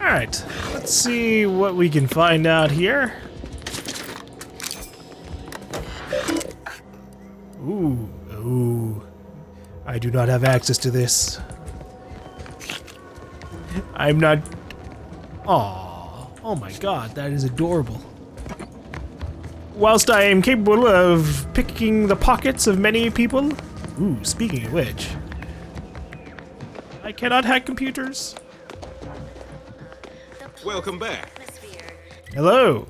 Alright, let's see what we can find out here. Ooh. I do not have access to this. I'm not... Aww. Oh my god, that is adorable. Whilst I am capable of picking the pockets of many people... Ooh, speaking of which... I cannot hack computers. Welcome back. Hello.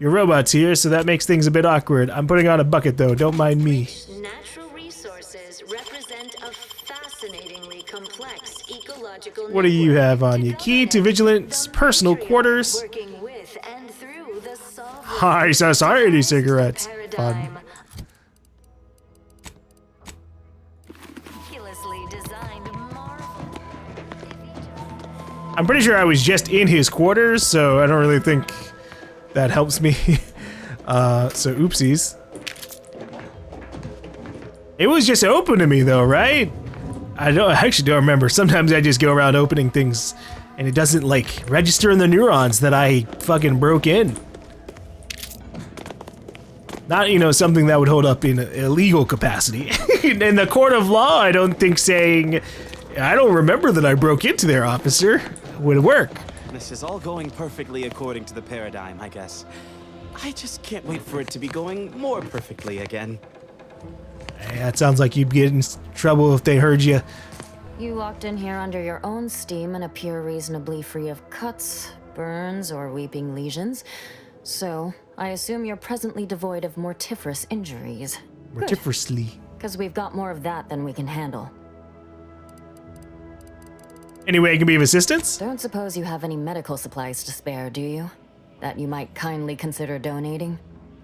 Your robot's here, so that makes things a bit awkward. I'm putting on a bucket though, don't mind me. Natural resources represent a fascinatingly complex ecological What do you have on you? Key to Vigilance personal quarters. working with and through the High society cigarettes. Fun. I'm pretty sure I was just in his quarters, so I don't really think that helps me. So oopsies. It was just open to me though, right? I actually don't remember. Sometimes I just go around opening things and it doesn't like register in the neurons that I fucking broke in. Not, you know, something that would hold up in a legal capacity. In the court of law, I don't think saying, I don't remember that I broke into there, officer, would work. This is all going perfectly according to the paradigm, I guess. I just can't wait for it to be going more perfectly again. Hey, that sounds like you'd get in trouble if they heard you. You walked in here under your own steam and appear reasonably free of cuts, burns, or weeping lesions. So, I assume you're presently devoid of mortiferous injuries. Mortiferously. Because we've got more of that than we can handle. Any way I can be of assistance? Don't suppose you have any medical supplies to spare, do you? That you might kindly consider donating?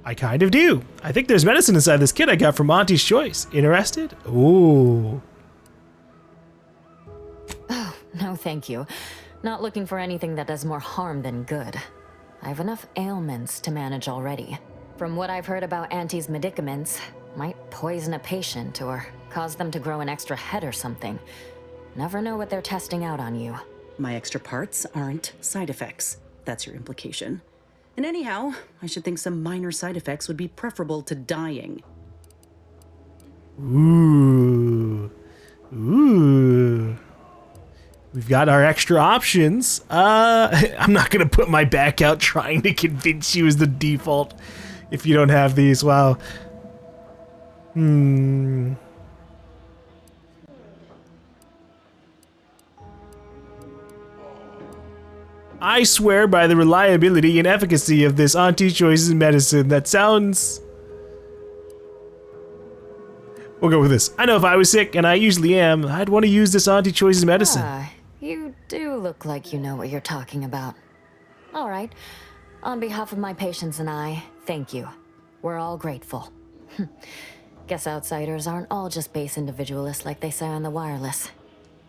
I kind of do. I think there's medicine inside this kit I got from Auntie's Choice. Interested? Ooh. Oh, no thank you. Not looking for anything that does more harm than good. I have enough ailments to manage already. From what I've heard about Auntie's medicaments, might poison a patient or cause them to grow an extra head or something. Never know what they're testing out on you. My extra parts aren't side effects. That's your implication. And anyhow, I should think some minor side effects would be preferable to dying. Ooh. Ooh. We've got our extra options. I'm not gonna put my back out trying to convince you is the default if you don't have these. Wow. I swear by the reliability and efficacy of this Auntie Choices medicine. That sounds... We'll go with this. I know if I was sick, and I usually am, I'd want to use this Auntie Choices medicine. You do look like you know what you're talking about. All right. On behalf of my patients and I, thank you. We're all grateful. Guess outsiders aren't all just base individualists like they say on the wireless.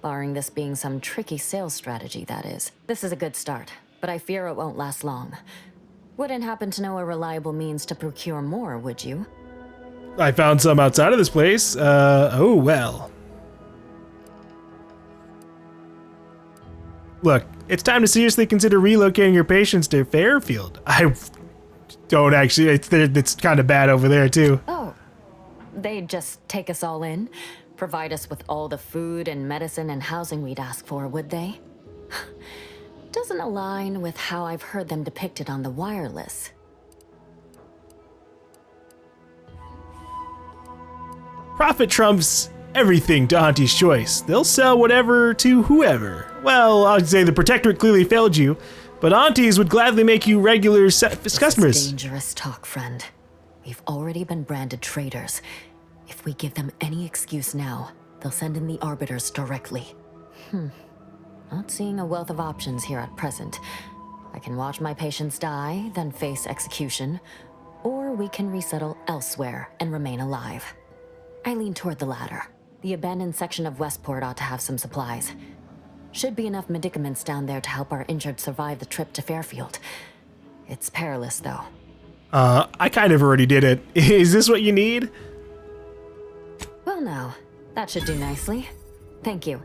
Barring this being some tricky sales strategy, that is. This is a good start, but I fear it won't last long. Wouldn't happen to know a reliable means to procure more, would you? I found some outside of this place. Oh well. Look, it's time to seriously consider relocating your patients to Fairfield. I don't actually, it's kind of bad over there too. Oh, they'd just take us all in? Provide us with all the food and medicine and housing we'd ask for, would they? Doesn't align with how I've heard them depicted on the wireless. Profit trumps everything to Auntie's Choice. They'll sell whatever to whoever. Well, I'd say the Protectorate clearly failed you, but Aunties would gladly make you regular customers. This is dangerous talk, friend. We've already been branded traitors. If we give them any excuse now, they'll send in the Arbiters directly. Not seeing a wealth of options here at present. I can watch my patients die, then face execution, or we can resettle elsewhere and remain alive. I lean toward the latter. The abandoned section of Westport ought to have some supplies. Should be enough medicaments down there to help our injured survive the trip to Fairfield. It's perilous, though. I kind of already did it. Is this what you need? Well, now, that should do nicely. Thank you.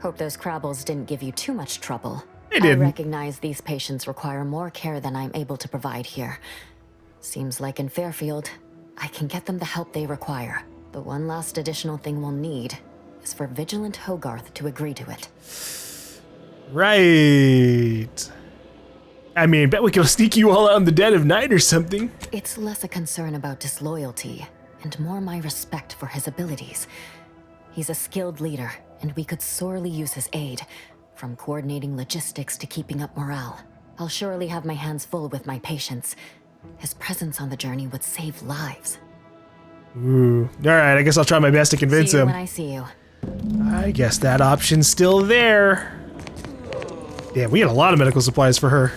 Hope those Crabbles didn't give you too much trouble. I I didn't. recognize these patients require more care than I'm able to provide here. Seems like in Fairfield, I can get them the help they require. The one last additional thing we'll need is for Vigilant Hogarth to agree to it. Right. I mean, bet we can sneak you all out in the dead of night or something. It's less a concern about disloyalty and more my respect for his abilities. He's a skilled leader, and we could sorely use his aid, from coordinating logistics to keeping up morale. I'll surely have my hands full with my patients. His presence on the journey would save lives. Ooh. Alright, I guess I'll try my best to convince See you him. when I see you. I guess that option's still there. Damn, we had a lot of medical supplies for her.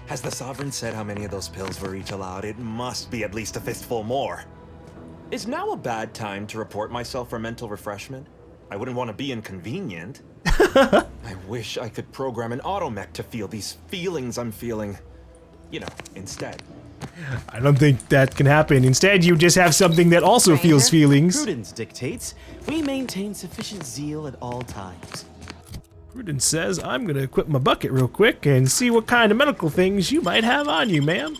Has the Sovereign said how many of those pills were each allowed? It must be at least a fistful more. Is now a bad time to report myself for mental refreshment? I wouldn't want to be inconvenient. I wish I could program an automech to feel these feelings I'm feeling. You know, instead. I don't think that can happen. Instead, you just have something that also feels feelings. Prudence dictates we maintain sufficient zeal at all times. Prudence says, I'm gonna equip my bucket real quick and see what kind of medical things you might have on you, ma'am.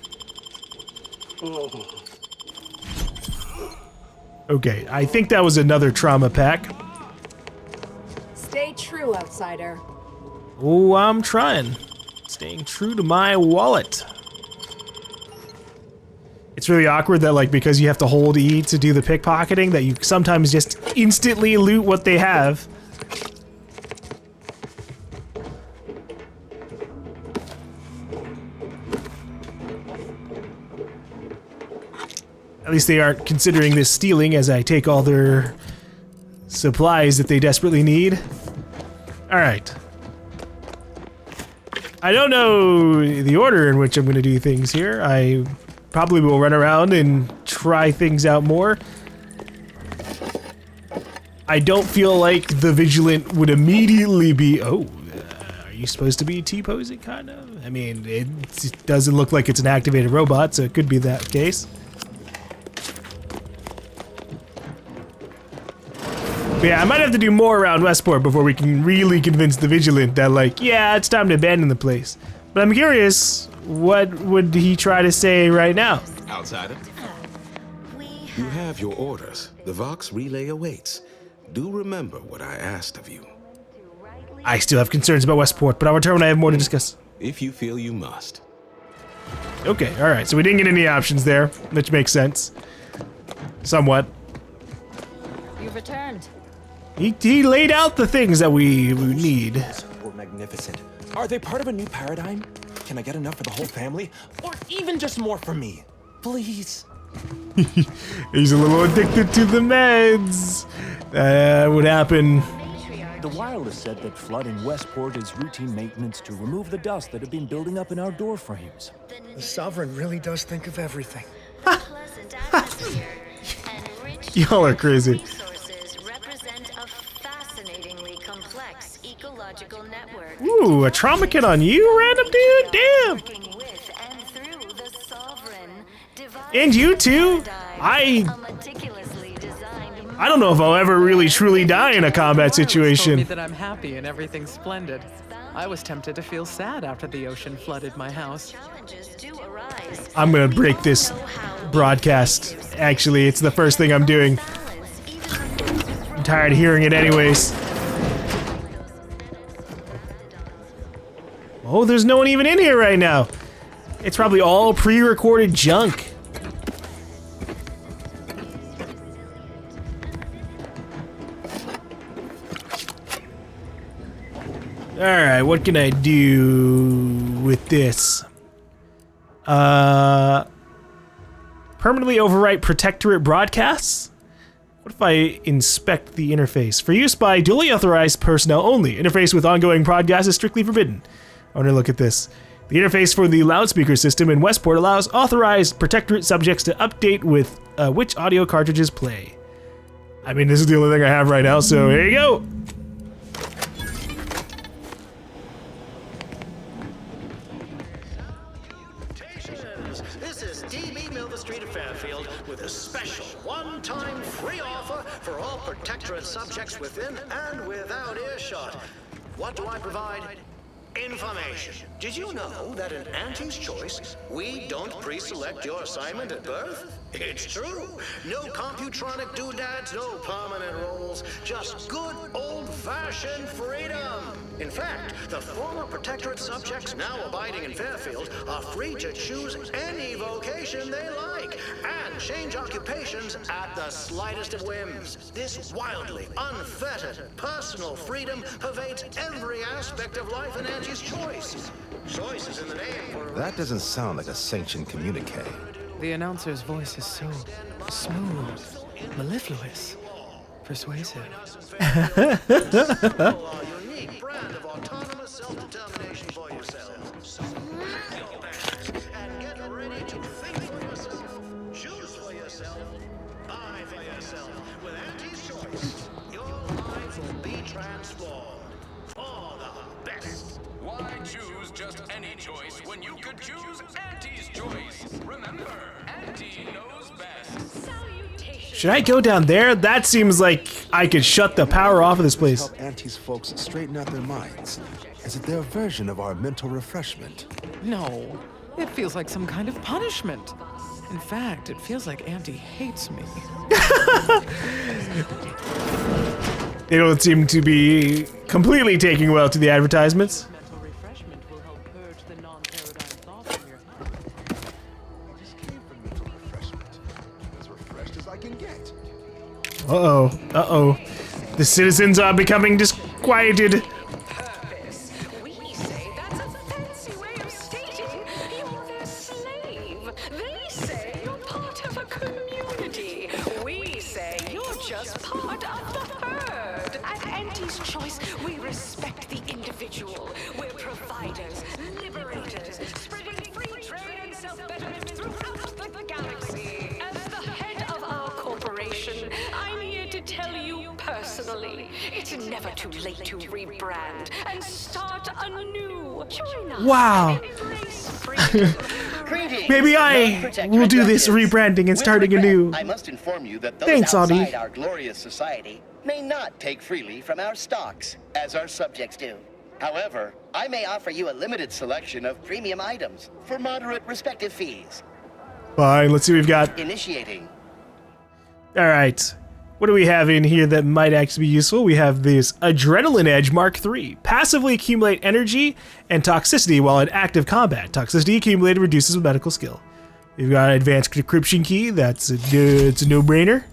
Okay, I think that was another trauma pack. Stay true, outsider. Oh, I'm trying. Staying true to my wallet. It's really awkward that, like, because you have to hold E to do the pickpocketing, that you sometimes just instantly loot what they have. At least they aren't considering this stealing as I take all their supplies that they desperately need. Alright. I don't know the order in which I'm going to do things here. I probably will run around and try things out more. I don't feel like the Vigilant would immediately be... Oh, are you supposed to be T-posing, kind of? I mean, it doesn't look like it's an activated robot, so it could be that case. But yeah, I might have to do more around Westport before we can really convince the Vigilant that, like, yeah, it's time to abandon the place. But I'm curious, what would he try to say right now? Outsider, you have your orders. The Vox relay awaits. Do remember what I asked of you. I still have concerns about Westport, but I'll return when I have more to discuss. If you feel you must. Okay, alright, so we didn't get any options there, which makes sense. Somewhat. You've returned. He laid out the things that we need. Were magnificent. Are they part of a new paradigm? Can I get enough for the whole family? Or even just more for me? Please. He's a little addicted to the meds. That would happen. The wireless said that flooding Westport is routine maintenance to remove the dust that had been building up in our door frames. The Sovereign really does think of everything. Pleasant atmosphere and rich Y'all are crazy. resources represent a fascinatingly complex ecological network. Ooh, a trauma kit on you, random dude? Damn. Working with and through the Sovereign, And you too? a meticulously designed I don't know if I'll ever really truly die in a combat Told me situation. that I'm happy and everything's splendid. I was tempted to feel sad after the ocean flooded my house. challenges do arise. I'm gonna break this broadcast. Actually, it's the first thing I'm doing. I'm tired of hearing it anyways. Oh, there's no one even in here right now. It's probably all pre-recorded junk. Alright, what can I do with this? Permanently overwrite protectorate broadcasts? What if I inspect the interface? For use by duly authorized personnel only. Interface with ongoing broadcasts is strictly forbidden. I want to look at this. The interface for the loudspeaker system in Westport allows authorized protectorate subjects to update with which audio cartridges play. I mean, this is the only thing I have right now, so here you go. Street of Fairfield with a special one-time free offer for all Protectorate subjects within and without earshot. What do I provide? Information. Did you know that in Auntie's Choice, we don't pre-select your assignment at birth? It's true. No computronic doodads, no permanent roles, just good old-fashioned freedom. In fact, the former Protectorate subjects now abiding in Fairfield are free to choose any vocation they like and change occupations at the slightest of whims. This wildly unfettered personal freedom pervades every aspect of life in Auntie's Choice. Choice is in the name. That doesn't sound like a sanctioned communique. The announcer's voice is so smooth, mellifluous, persuasive. Unique brand of autonomous self-determination for yourself. And get ready to think for yourself, choose for yourself, buy for yourself. With Auntie's Choice, your life will be transformed for the best. Why choose just any choice when you could choose Auntie's Choice? Remember, Auntie knows best. Should I go down there? That seems like I could shut the power off of this place. Help Auntie's folks straighten out their minds. Is it their version of our mental refreshment? No, it feels like some kind of punishment. In fact, it feels like Auntie hates me. They don't seem to be completely taking well to the advertisements. Uh-oh. Uh-oh. The citizens are becoming disquieted. Purpose. We say that's a fancy way of stating you're their slave. They say you're part of a community. We say you're just part of the herd. At Auntie's Choice, we respect the individual. We're providers, liberators, spreading free trade and self-betterment throughout the galaxy. As the head of our corporation, I'm here to tell you personally, it's never too late to rebrand and start anew. Join us. Wow. Maybe I will do this rebranding and starting anew. I must inform you that those Thanks, outside Audie. our glorious society may not take freely from our stocks, as our subjects do. However, I may offer you a limited selection of premium items for moderate respective fees. Fine, let's see what we've got. Initiating. All right. What do we have in here that might actually be useful? We have this Adrenaline Edge Mark III. Passively accumulate energy and toxicity while in active combat. Toxicity accumulated reduces with medical skill. We've got an advanced decryption key. It's a no-brainer.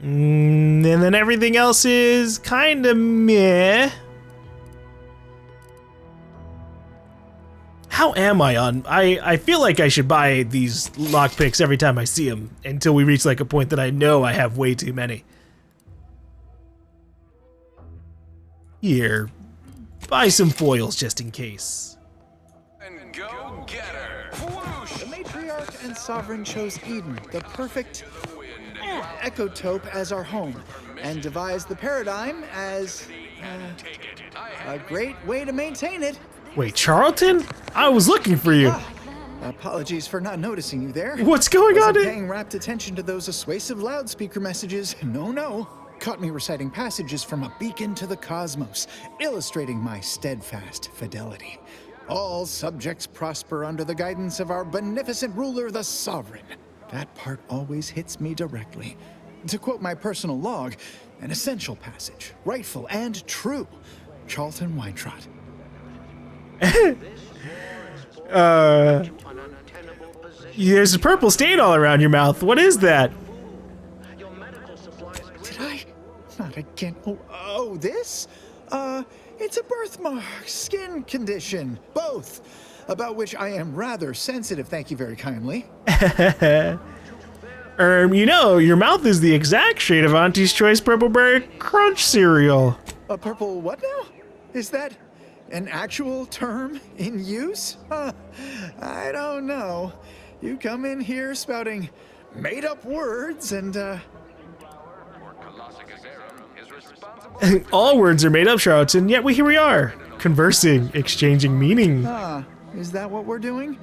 And then everything else is kind of meh. How am I on? I feel like I should buy these lockpicks every time I see them until we reach like a point that I know I have way too many. Here, buy some foils just in case. And go get her. The matriarch and sovereign chose Eden, the perfect ecotope, as our home, and devised the paradigm as a great way to maintain it. Wait, Charlton? I was looking for you. Apologies for not noticing you there. What's going on? Wasn't paying rapt attention to those assuasive loudspeaker messages. No. Caught me reciting passages from a beacon to the cosmos, illustrating my steadfast fidelity. All subjects prosper under the guidance of our beneficent ruler, the Sovereign. That part always hits me directly. To quote my personal log, an essential passage, rightful and true. Charlton Weintrott. There's a purple stain all around your mouth. What is that? Did I? Not again. Oh, this? It's a birthmark, skin condition, both, about which I am rather sensitive, thank you very kindly. You know, your mouth is the exact shade of Auntie's Choice Purple Berry Crunch cereal. A purple what now? Is that an actual term in use? I don't know. You come in here spouting made-up words and, All words are made up, Charlton, yet here we are, conversing, exchanging meaning. Is that what we're doing?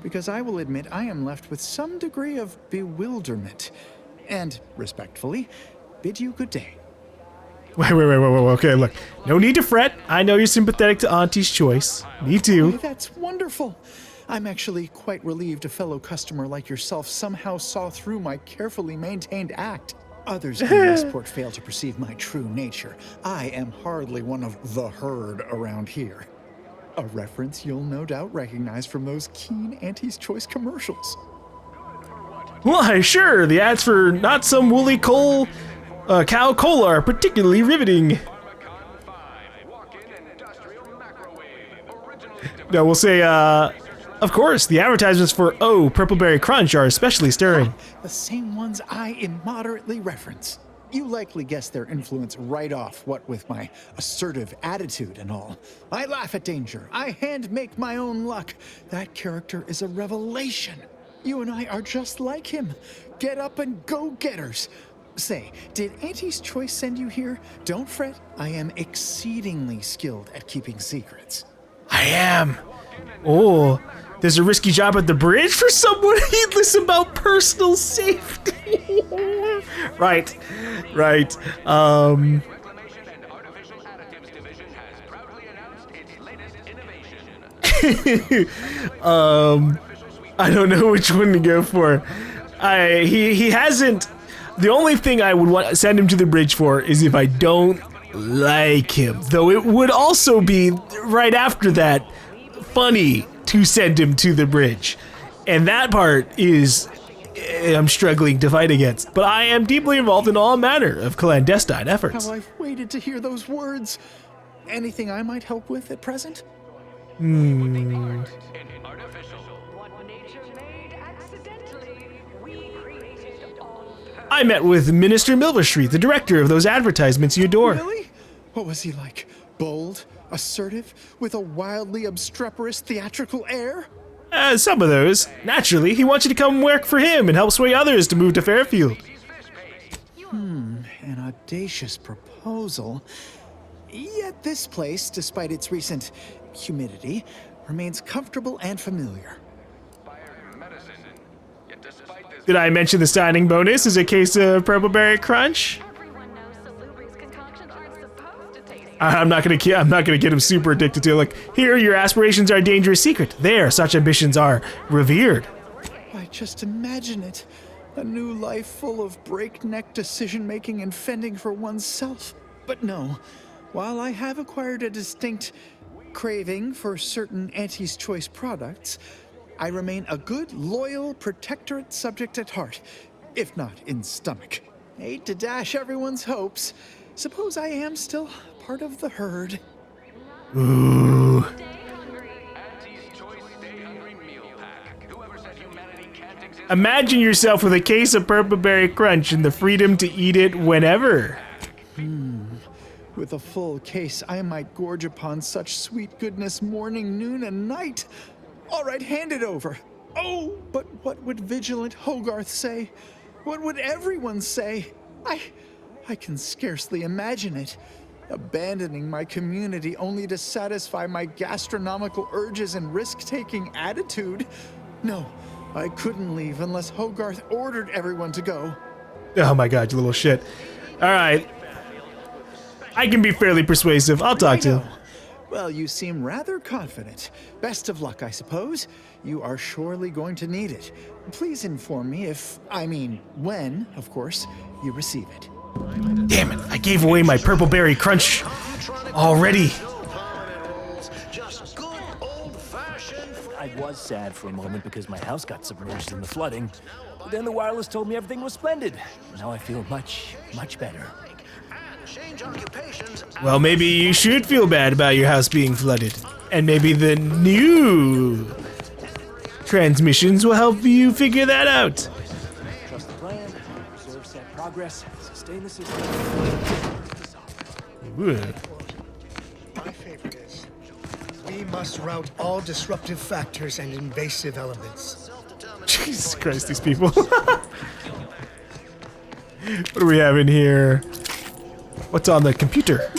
Because I will admit I am left with some degree of bewilderment. And, respectfully, bid you good day. Wait. Okay, look. No need to fret. I know you're sympathetic to Auntie's choice. Me too. Why, that's wonderful. I'm actually quite relieved a fellow customer like yourself somehow saw through my carefully maintained act. Others in Westport fail to perceive my true nature. I am hardly one of the herd around here. A reference you'll no doubt recognize from those keen Auntie's Choice commercials. Why, sure. The ads for Not Some Woolly Cow Cola are particularly riveting. No, we'll say, of course, the advertisements for Purpleberry Crunch are especially stirring. The same ones I immoderately reference. You likely guessed their influence right off, what with my assertive attitude and all. I laugh at danger. I hand make my own luck. That character is a revelation. You and I are just like him. Get up and go-getters. Say, did Auntie's Choice send you here? Don't fret. I am exceedingly skilled at keeping secrets. I am. Oh, there's a risky job at the bridge for someone heedless about personal safety. Right. I don't know which one to go for. He hasn't. The only thing I would want send him to the bridge for is if I don't like him. Though it would also be right after that funny to send him to the bridge. And that part is I'm struggling to fight against. But I am deeply involved in all manner of clandestine efforts. How I've waited to hear those words. Anything I might help with at present? I met with Minister Milverstreet, the director of those advertisements you adore. Really? What was he like? Bold? Assertive? With a wildly obstreperous theatrical air? Some of those. Naturally, he wants you to come work for him and help sway others to move to Fairfield. An audacious proposal. Yet this place, despite its recent humidity, remains comfortable and familiar. Did I mention the signing bonus is a case of Purpleberry Crunch? I'm not gonna get him super addicted to it. Like, here, your aspirations are a dangerous secret. There, such ambitions are revered. I just imagine it. A new life full of breakneck decision-making and fending for oneself. But no, while I have acquired a distinct craving for certain Auntie's Choice products, I remain a good, loyal, protectorate subject at heart, if not in stomach. Hate to dash everyone's hopes. Suppose I am still part of the herd. Ooh. Imagine yourself with a case of Purpleberry Crunch and the freedom to eat it whenever. With a full case, I might gorge upon such sweet goodness morning, noon, and night. All right, hand it over. Oh, but what would vigilant Hogarth say? What would everyone say? I can scarcely imagine it. Abandoning my community only to satisfy my gastronomical urges and risk-taking attitude. No, I couldn't leave unless Hogarth ordered everyone to go. Oh my god, you little shit. All right. I can be fairly persuasive. I'll talk to him. Well, you seem rather confident. Best of luck, I suppose. You are surely going to need it. Please inform me when, of course, you receive it. Damn it, I gave away my Purpleberry Crunch already. I was sad for a moment because my house got submerged in the flooding. But then the wireless told me everything was splendid. Now I feel much, much better. Well, maybe you should feel bad about your house being flooded. And maybe the new transmissions will help you figure that out. Trust the plan, observe set progress, sustain the system. Ooh. My favorite is, we must route all disruptive factors and invasive elements. Jesus Christ, these people. What do we have in here? What's on the computer?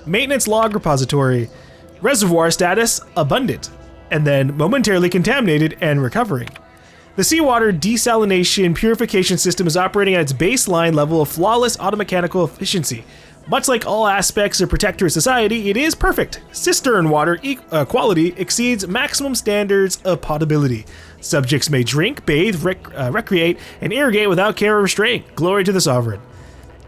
Maintenance log repository. Reservoir status, abundant. and then momentarily contaminated and recovering. The seawater desalination purification system is operating at its baseline level of flawless automechanical efficiency. Much like all aspects of Protectorate society, it is perfect. Cistern water quality exceeds maximum standards of potability. Subjects may drink, bathe, recreate, and irrigate without care or restraint. Glory to the Sovereign.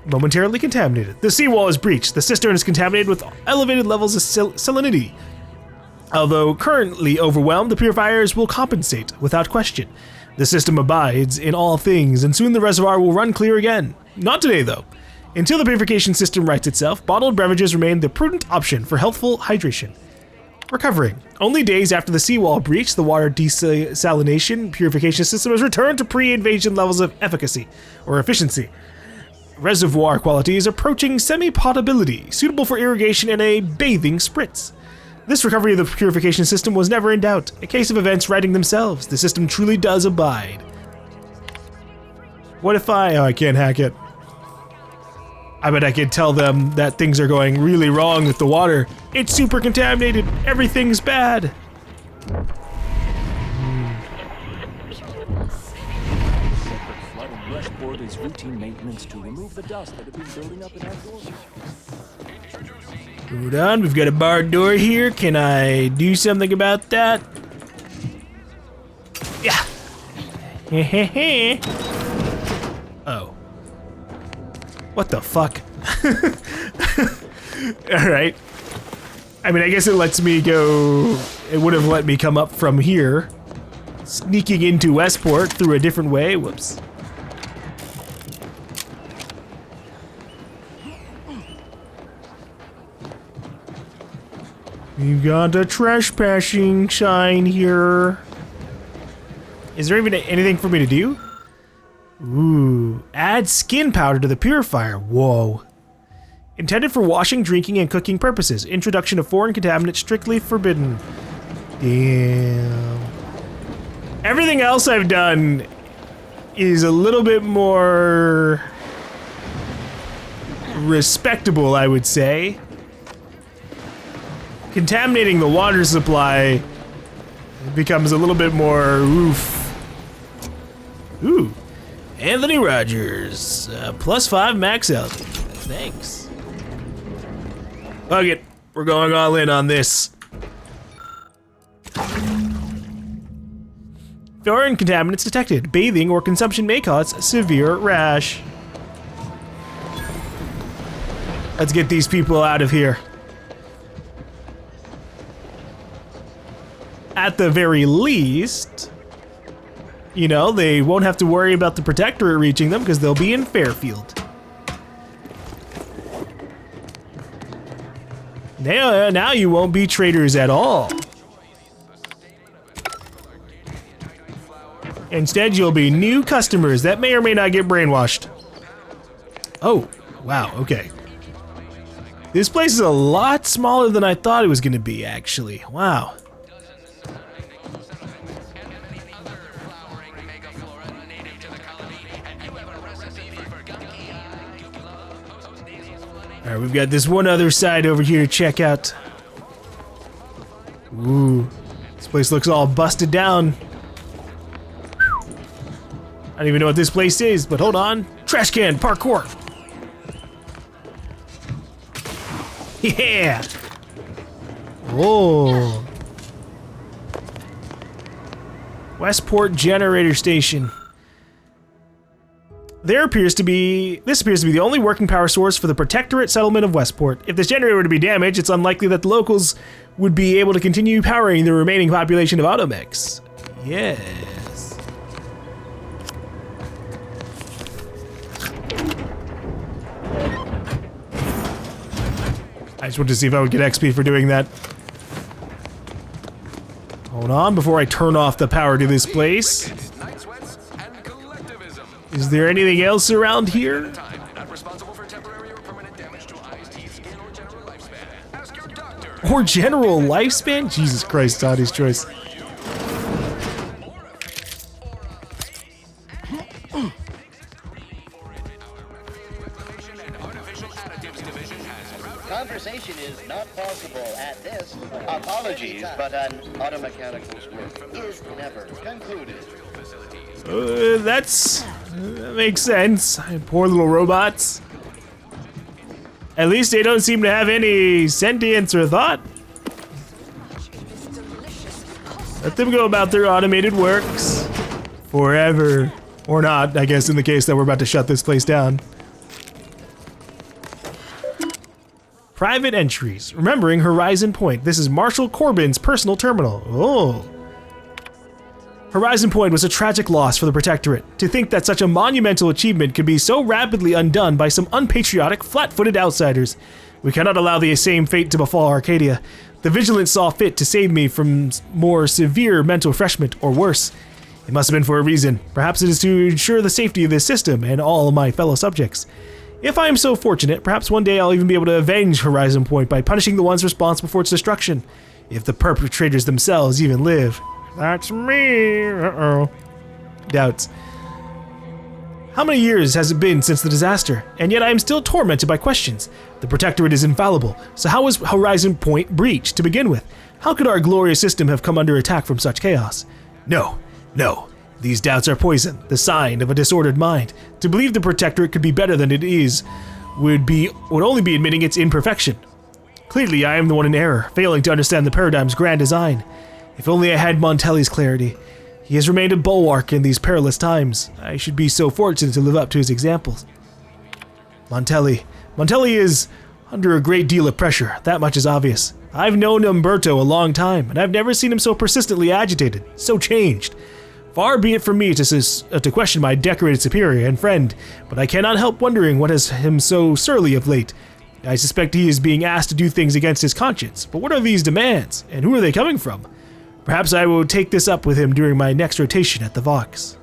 Momentarily contaminated. The seawall is breached. The cistern is contaminated with elevated levels of salinity. Although currently overwhelmed, the purifiers will compensate, without question. The system abides in all things, and soon the reservoir will run clear again. Not today, though. Until the purification system rights itself, bottled beverages remain the prudent option for healthful hydration. Recovering. Only days after the seawall breach, the water desalination purification system has returned to pre-invasion levels of efficacy, or efficiency. Reservoir quality is approaching semi-potability, suitable for irrigation and a bathing spritz. This recovery of the purification system was never in doubt. A case of events writing themselves. The system truly does abide. What if I can't hack it. I bet I could tell them that things are going really wrong with the water. It's super contaminated. Everything's bad. Is routine maintenance to remove the dust that had been building up in our doors. Hold on, we've got a barred door here. Can I do something about that? Yeah. Oh. What the fuck? Alright. I mean, I guess it lets me go... It would have let me come up from here. Sneaking into Westport through a different way. Whoops. We've got a trespassing sign here. Is there even anything for me to do? Ooh, add skin powder to the purifier. Whoa. Intended for washing, drinking, and cooking purposes. Introduction of foreign contaminants strictly forbidden. Damn. Everything else I've done is a little bit more respectable, I would say. Contaminating the water supply becomes a little bit more oof. Ooh. Anthony Rogers, +5 max health. Thanks. Fuck it. We're going all in on this. Foreign contaminants detected. Bathing or consumption may cause severe rash. Let's get these people out of here. At the very least, you know, they won't have to worry about the Protectorate reaching them because they'll be in Fairfield. Now you won't be traitors at all. Instead, you'll be new customers that may or may not get brainwashed. Oh, wow, okay. This place is a lot smaller than I thought it was gonna be, actually. Wow. Alright, we've got this one other side over here to check out. Ooh, this place looks all busted down. I don't even know what this place is, but hold on. Trash can parkour. Yeah. Whoa. Westport Generator Station. This appears to be the only working power source for the Protectorate settlement of Westport. If this generator were to be damaged, it's unlikely that the locals would be able to continue powering the remaining population of automechs. Yes. I just wanted to see if I would get XP for doing that. Hold on, before I turn off the power to this place. Is there anything else around here? Or general lifespan? Jesus Christ, Toddy's choice. Conversation is not possible at this. Apologies, but an automechanical's work is never concluded. That makes sense. Poor little robots. At least they don't seem to have any sentience or thought. Let them go about their automated works. Forever. Or not, I guess, in the case that we're about to shut this place down. Private entries. Remembering Horizon Point. This is Marshall Corbin's personal terminal. Oh. Horizon Point was a tragic loss for the Protectorate. To think that such a monumental achievement could be so rapidly undone by some unpatriotic, flat-footed outsiders. We cannot allow the same fate to befall Arcadia. The Vigilance saw fit to save me from more severe mental refreshment, or worse. It must have been for a reason. Perhaps it is to ensure the safety of this system and all of my fellow subjects. If I am so fortunate, perhaps one day I'll even be able to avenge Horizon Point by punishing the ones responsible for its destruction. If the perpetrators themselves even live. That's me. Uh-oh. Doubts. How many years has it been since the disaster? And yet I am still tormented by questions. The Protectorate is infallible, so how was Horizon Point breached to begin with? How could our glorious system have come under attack from such chaos? No. These doubts are poison, the sign of a disordered mind. To believe the Protectorate could be better than it is would only be admitting its imperfection. Clearly, I am the one in error, failing to understand the Paradigm's grand design. If only I had Montelli's clarity. He has remained a bulwark in these perilous times. I should be so fortunate to live up to his examples. Montelli is under a great deal of pressure, that much is obvious. I've known Umberto a long time, and I've never seen him so persistently agitated, so changed. Far be it from me to question my decorated superior and friend, but I cannot help wondering what has him so surly of late. I suspect he is being asked to do things against his conscience, but what are these demands, and who are they coming from? Perhaps I will take this up with him during my next rotation at the Vox.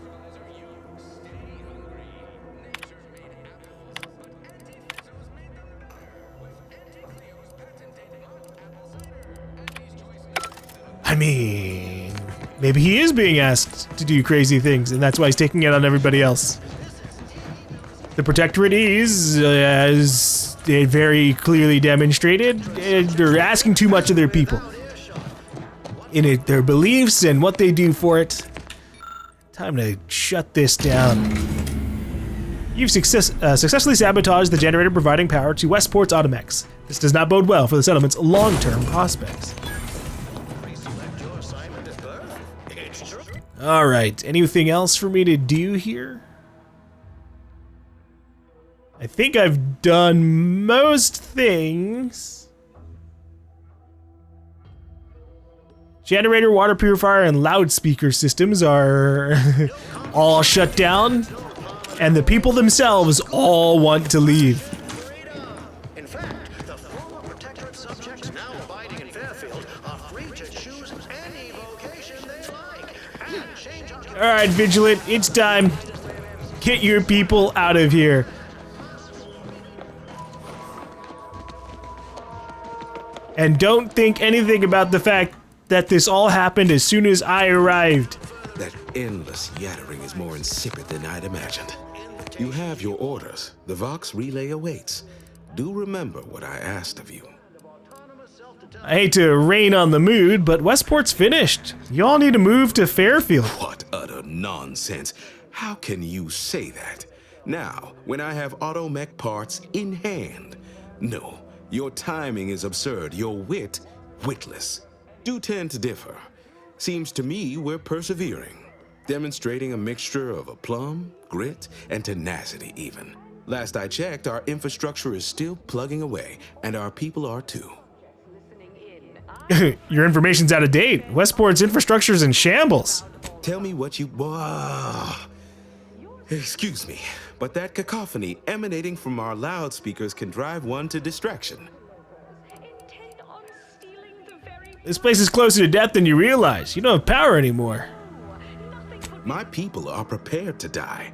I mean, maybe he is being asked to do crazy things, and that's why he's taking it on everybody else. The Protectorate is, as they very clearly demonstrated, they're asking too much of their people. In it, their beliefs and what they do for it. Time to shut this down. You've successfully sabotaged the generator providing power to Westport's Automex. This does not bode well for the settlement's long-term prospects. Alright, anything else for me to do here? I think I've done most things. Generator, water purifier, and loudspeaker systems are all shut down, and the people themselves all want to leave. In fact, the former Protectorate subjects now abiding in Fairfield are free to choose any vocation they like and change our... Alright, Vigilant, it's time. Get your people out of here. And don't think anything about the fact that this all happened as soon as I arrived. That endless yattering is more insipid than I'd imagined. You have your orders. The Vox relay awaits. Do remember what I asked of you. I hate to rain on the mood, but Westport's finished. Y'all need to move to Fairfield. What utter nonsense. How can you say that? Now, when I have automech parts in hand. No, your timing is absurd. Your wit, witless. Do tend to differ. Seems to me we're persevering, demonstrating a mixture of aplomb, grit, and tenacity even. Last I checked, our infrastructure is still plugging away, and our people are too. Your information's out of date. Westport's infrastructure's in shambles. Tell me what you... Excuse me, but that cacophony emanating from our loudspeakers can drive one to distraction. This place is closer to death than you realize. You don't have power anymore. My people are prepared to die.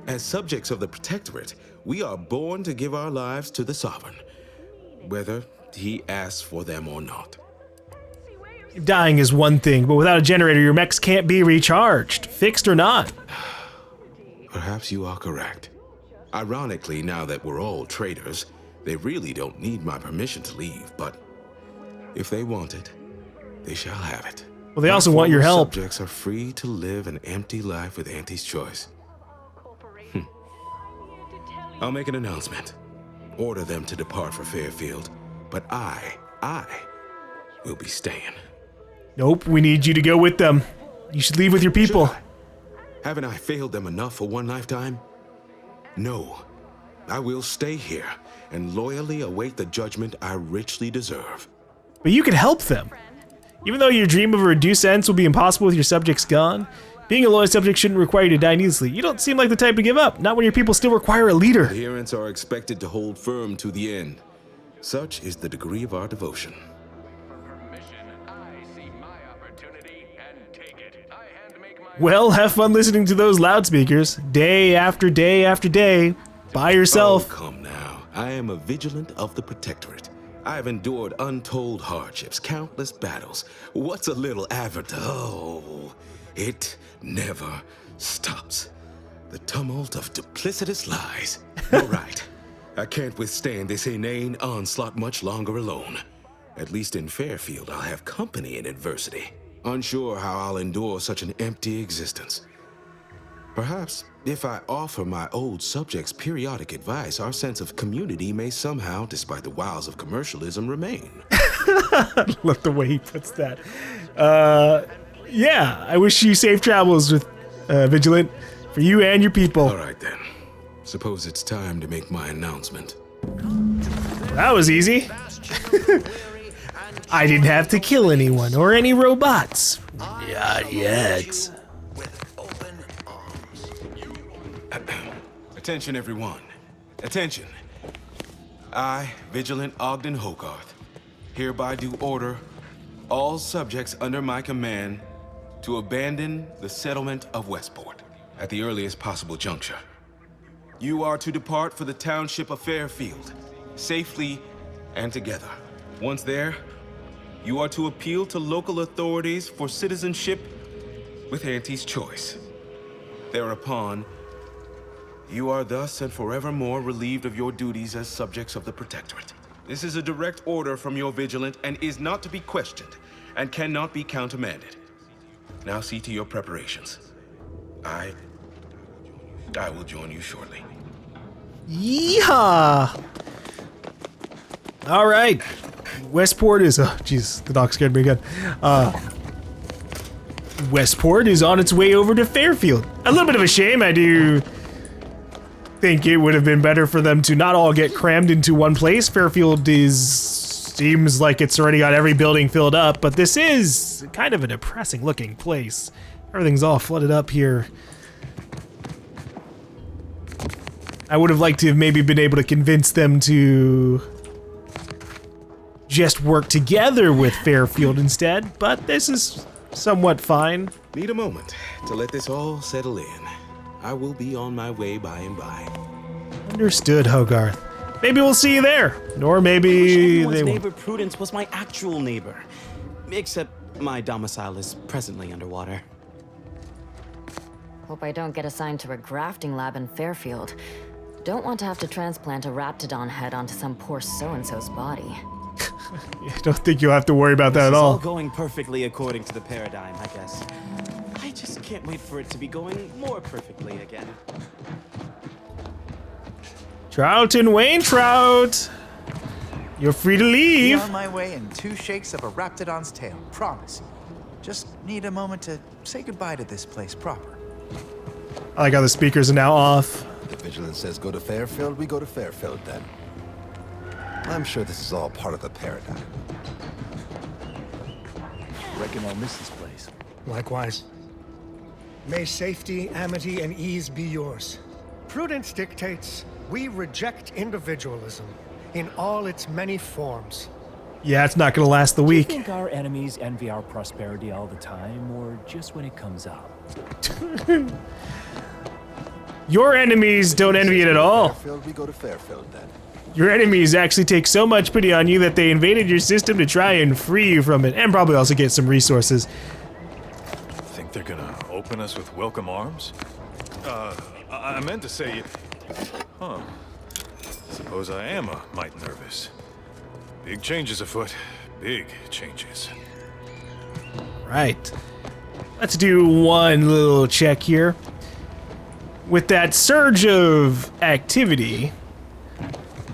As subjects of the Protectorate, we are born to give our lives to the Sovereign, whether he asks for them or not. Dying is one thing, but without a generator, your mechs can't be recharged, fixed or not. Perhaps you are correct. Ironically, now that we're all traitors, They really don't need my permission to leave, but if they want it, they shall have it. Well, they also want your help. Subjects are free to live an empty life with Auntie's choice. I'll make an announcement. Order them to depart for Fairfield, but I will be staying. Nope, we need you to go with them. You should leave with your people. Haven't I failed them enough for one lifetime? No. I will stay here and loyally await the judgment I richly deserve. But you can help them. Even though your dream of a reduced sentence will be impossible with your subjects gone, being a loyal subject shouldn't require you to die needlessly. You don't seem like the type to give up, not when your people still require a leader. Adherents are expected to hold firm to the end. Such is the degree of our devotion. Well, have fun listening to those loudspeakers, day after day after day, by yourself. Oh, come now. I am a vigilant of the Protectorate. I have endured untold hardships, countless battles. What's a little Oh, it never stops. The tumult of duplicitous lies. All right. I can't withstand this inane onslaught much longer alone. At least in Fairfield, I'll have company in adversity. Unsure how I'll endure such an empty existence. Perhaps, if I offer my old subjects periodic advice, our sense of community may somehow, despite the wiles of commercialism, remain. I love the way he puts that. Yeah, I wish you safe travels with Vigilant, for you and your people. All right, then. Suppose it's time to make my announcement. That was easy. I didn't have to kill anyone or any robots. Not yet. Attention, everyone. Attention. I, Vigilant Ogden Hogarth, hereby do order all subjects under my command to abandon the settlement of Westport at the earliest possible juncture. You are to depart for the township of Fairfield, safely and together. Once there, you are to appeal to local authorities for citizenship with Auntie's choice. Thereupon, you are thus and forevermore relieved of your duties as subjects of the Protectorate. This is a direct order from your Vigilant and is not to be questioned and cannot be countermanded. Now see to your preparations. I will join you shortly. Yeehaw! All right. Westport is, jeez, the dog scared me again. Westport is on its way over to Fairfield. A little bit of a shame. I do think it would have been better for them to not all get crammed into one place. Fairfield seems like it's already got every building filled up, but this is kind of a depressing looking place. Everything's all flooded up here. I would have liked to have maybe been able to convince them to just work together with Fairfield instead, but this is somewhat fine. Need a moment to let this all settle in. I will be on my way by and by. Understood, Hogarth. Maybe we'll see you there, or maybe they won't. Neighbor Prudence was my actual neighbor, except my domicile is presently underwater. Hope I don't get assigned to a grafting lab in Fairfield. Don't want to have to transplant a raptidon head onto some poor so-and-so's body. I don't think you'll have to worry about that at all. This is all going perfectly according to the paradigm, I guess. I just can't wait for it to be going more perfectly again. Trout and Waintrout! You're free to leave. Be on my way in 2 shakes of a raptidon's tail, promise. Just need a moment to say goodbye to this place proper. I like how the speakers are now off. The Vigilance says go to Fairfield, we go to Fairfield then. I'm sure this is all part of the paradigm. Reckon I'll miss this place. Likewise. May safety, amity, and ease be yours. Prudence dictates we reject individualism in all its many forms. Yeah, it's not gonna last the week. Do you think our enemies envy our prosperity all the time, or just when it comes up? Your enemies don't envy it at all. Fairfield, we go to Fairfield then. Your enemies actually take so much pity on you that they invaded your system to try and free you from it, and probably also get some resources. Think they're gonna open us with welcome arms? I meant to say, huh. This suppose I am a mite nervous. Big changes afoot. Big changes. Right. Let's do one little check here. With that surge of activity,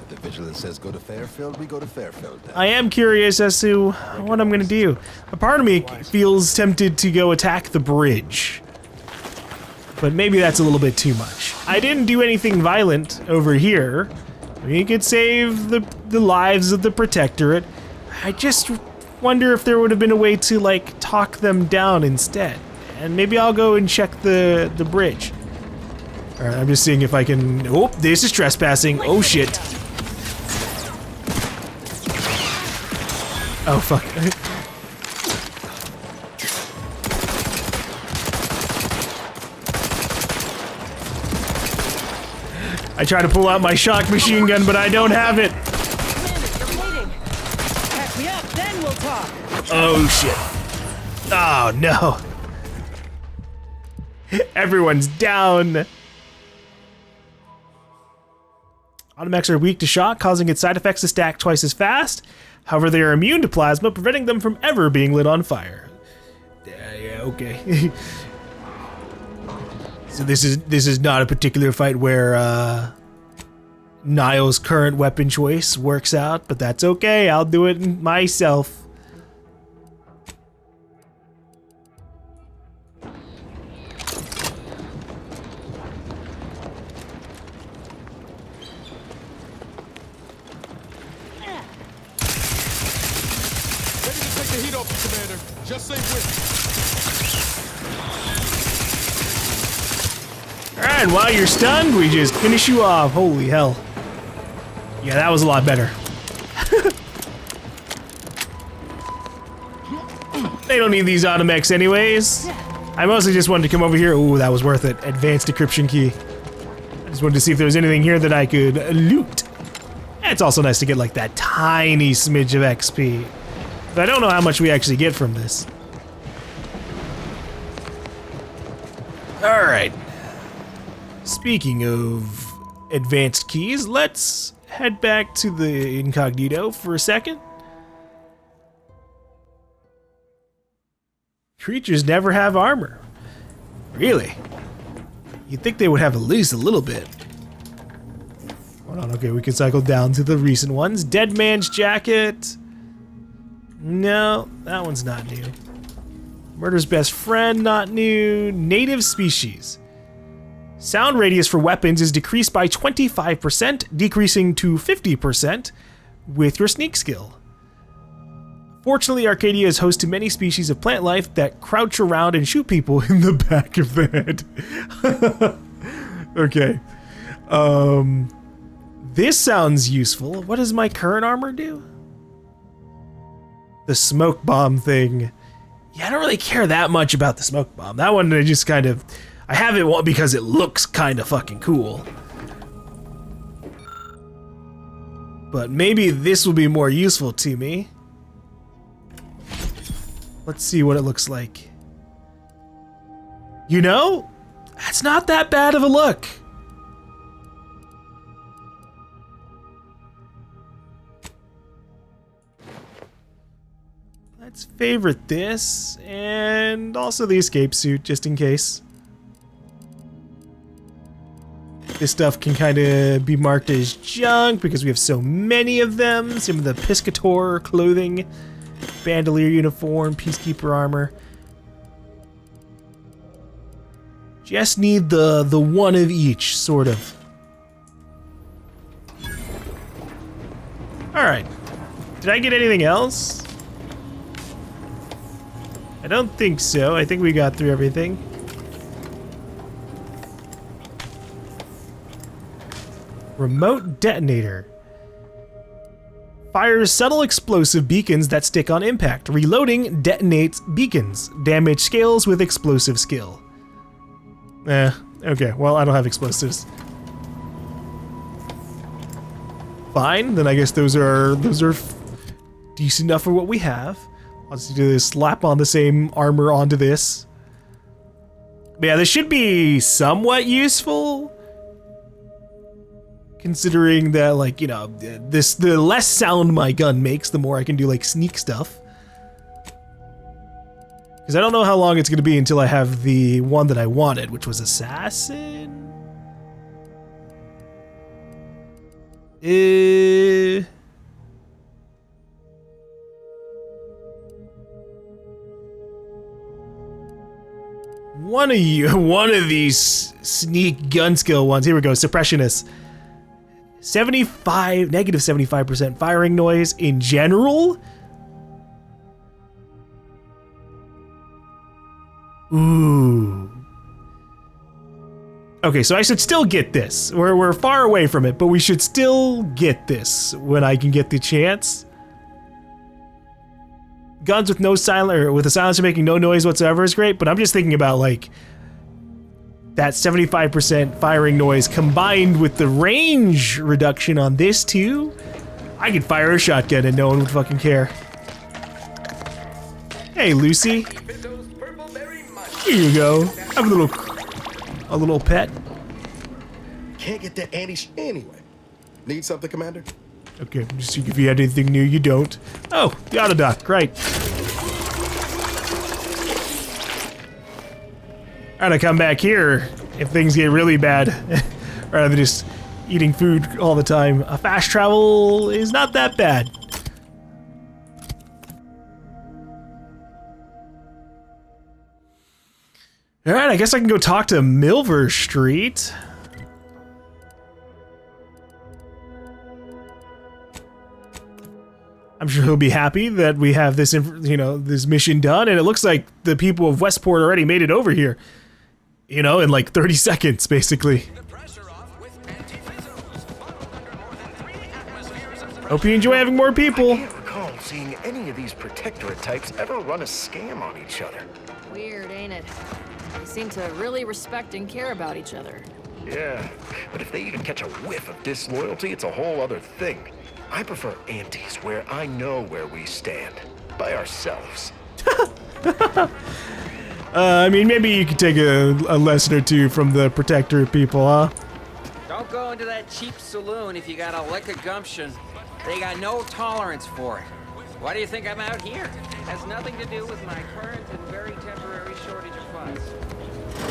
The vigilance says go to Fairfield, we go to Fairfield then. I am curious as to what I'm gonna do. A part of me feels tempted to go attack the bridge, but maybe that's a little bit too much. I didn't do anything violent over here. We could save the lives of the Protectorate. I just wonder if there would have been a way to, like, talk them down instead. And maybe I'll go and check the bridge. Alright, I'm just seeing if I can... Oh, this is trespassing. Oh, shit. Oh, fuck. I try to pull out my shock machine gun, but I don't have it. Pack me up, then we'll talk. Oh, shit. Oh, no. Everyone's down. Automechs are weak to shock, causing its side effects to stack twice as fast. However, they are immune to plasma, preventing them from ever being lit on fire. Yeah, okay. So this is not a particular fight where Niall's current weapon choice works out, but that's okay. I'll do it myself. Alright, and while you're stunned, we just finish you off. Holy hell. Yeah, that was a lot better. They don't need these automechs anyways. I mostly just wanted to come over here. Ooh, that was worth it. Advanced decryption key. I just wanted to see if there was anything here that I could loot. And it's also nice to get like that tiny smidge of XP. But I don't know how much we actually get from this. Alright. Speaking of advanced keys, let's head back to the incognito for a second. Creatures never have armor. Really? You'd think they would have at least a little bit. Hold on, okay, we can cycle down to the recent ones. Dead Man's Jacket. No, that one's not new. Murder's Best Friend, not new. Native Species. Sound radius for weapons is decreased by 25%, decreasing to 50% with your sneak skill. Fortunately, Arcadia is host to many species of plant life that crouch around and shoot people in the back of the head. Okay. This sounds useful. What does my current armor do? The smoke bomb thing. Yeah, I don't really care that much about the smoke bomb. That one I just kind of... I have it because it looks kind of fucking cool. But maybe this will be more useful to me. Let's see what it looks like. You know, that's not that bad of a look. Let's favorite this and also the escape suit just in case. This stuff can kind of be marked as junk because we have so many of them. Some of the Piscator clothing, bandolier uniform, peacekeeper armor. Just need the one of each, sort of. Alright. Did I get anything else? I don't think so. I think we got through everything. Remote detonator. Fires subtle explosive beacons that stick on impact. Reloading detonates beacons. Damage scales with explosive skill. Okay, well, I don't have explosives. Fine, then I guess those are decent enough for what we have. I'll just do this, slap on the same armor onto this. But yeah, this should be somewhat useful. Considering that, like, you know, the less sound my gun makes, the more I can do, like, sneak stuff. Because I don't know how long it's going to be until I have the one that I wanted, which was Assassin? One of these sneak gun skill ones. Here we go, Suppressionist. negative 75% firing noise in general. Ooh. Okay, so I should still get this. We're far away from it, but we should still get this when I can get the chance. Guns with no silencer, with a silencer making no noise whatsoever is great, but I'm just thinking about, like, that 75% firing noise combined with the range reduction on this too. I could fire a shotgun and no one would fucking care. Hey, Lucy. Here you go. Have a little pet. Can't get that anyway. Need something, Commander? Okay, just see if you had anything new. You don't. Oh, the auto dock, right. Alright, I come back here if things get really bad, rather than just eating food all the time. Fast travel is not that bad. Alright, I guess I can go talk to Milver Street. I'm sure he'll be happy that we have this, this mission done, and it looks like the people of Westport already made it over here. You know, in like 30 seconds, basically. Hope you enjoy having more people. I can't recall seeing any of these protectorate types ever run a scam on each other. Weird, ain't it? They seem to really respect and care about each other. Yeah, but if they even catch a whiff of disloyalty, it's a whole other thing. I prefer antes, where I know where we stand. By ourselves. I mean, maybe you could take a lesson or two from the protectorate people, huh? Don't go into that cheap saloon if you got a lick of gumption. They got no tolerance for it. Why do you think I'm out here? Has nothing to do with my current and very temporary shortage of funds.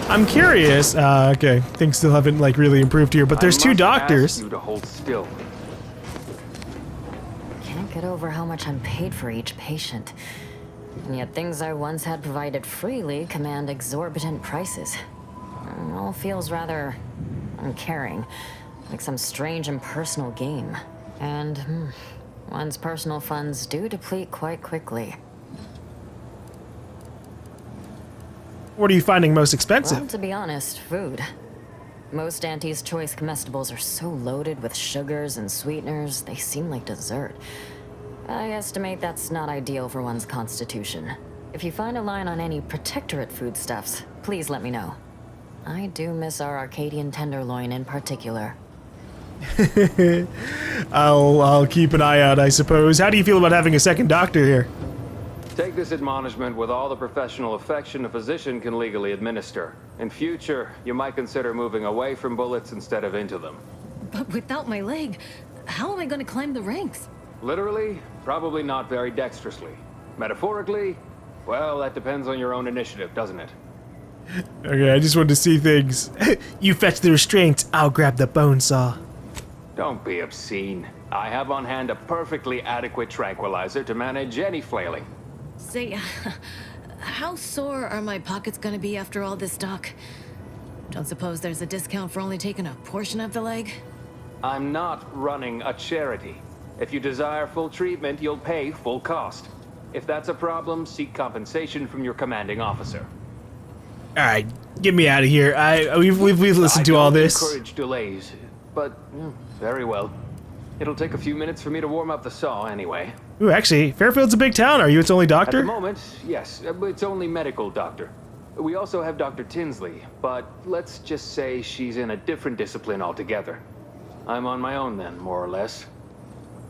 I'm curious. Okay, things still haven't like really improved here, but there's two doctors. Ask you to hold still. Can't get over how much I'm paid for each patient. And yet things I once had provided freely command exorbitant prices. It all feels rather uncaring, like some strange impersonal game. And one's personal funds do deplete quite quickly. What are you finding most expensive? Well, to be honest, food. Most Auntie's Choice comestibles are so loaded with sugars and sweeteners, they seem like dessert. I estimate that's not ideal for one's constitution. If you find a line on any protectorate foodstuffs, please let me know. I do miss our Arcadian tenderloin in particular. I'll keep an eye out, I suppose. How do you feel about having a second doctor here? Take this admonishment with all the professional affection a physician can legally administer. In future, you might consider moving away from bullets instead of into them. But without my leg, how am I going to climb the ranks? Literally, probably not very dexterously. Metaphorically, well, that depends on your own initiative, doesn't it? Okay, I just wanted to see things. You fetch the restraints, I'll grab the bone saw. Don't be obscene. I have on hand a perfectly adequate tranquilizer to manage any flailing. Say, how sore are my pockets gonna be after all this, Doc? Don't suppose there's a discount for only taking a portion of the leg? I'm not running a charity. If you desire full treatment, you'll pay full cost. If that's a problem, seek compensation from your commanding officer. All right, get me out of here. We've listened to all this. I don't encourage delays, but very well. It'll take a few minutes for me to warm up the saw anyway. Ooh, actually, Fairfield's a big town. Are you its only doctor? At the moment, yes. It's only medical doctor. We also have Dr. Tinsley, but let's just say she's in a different discipline altogether. I'm on my own then, more or less.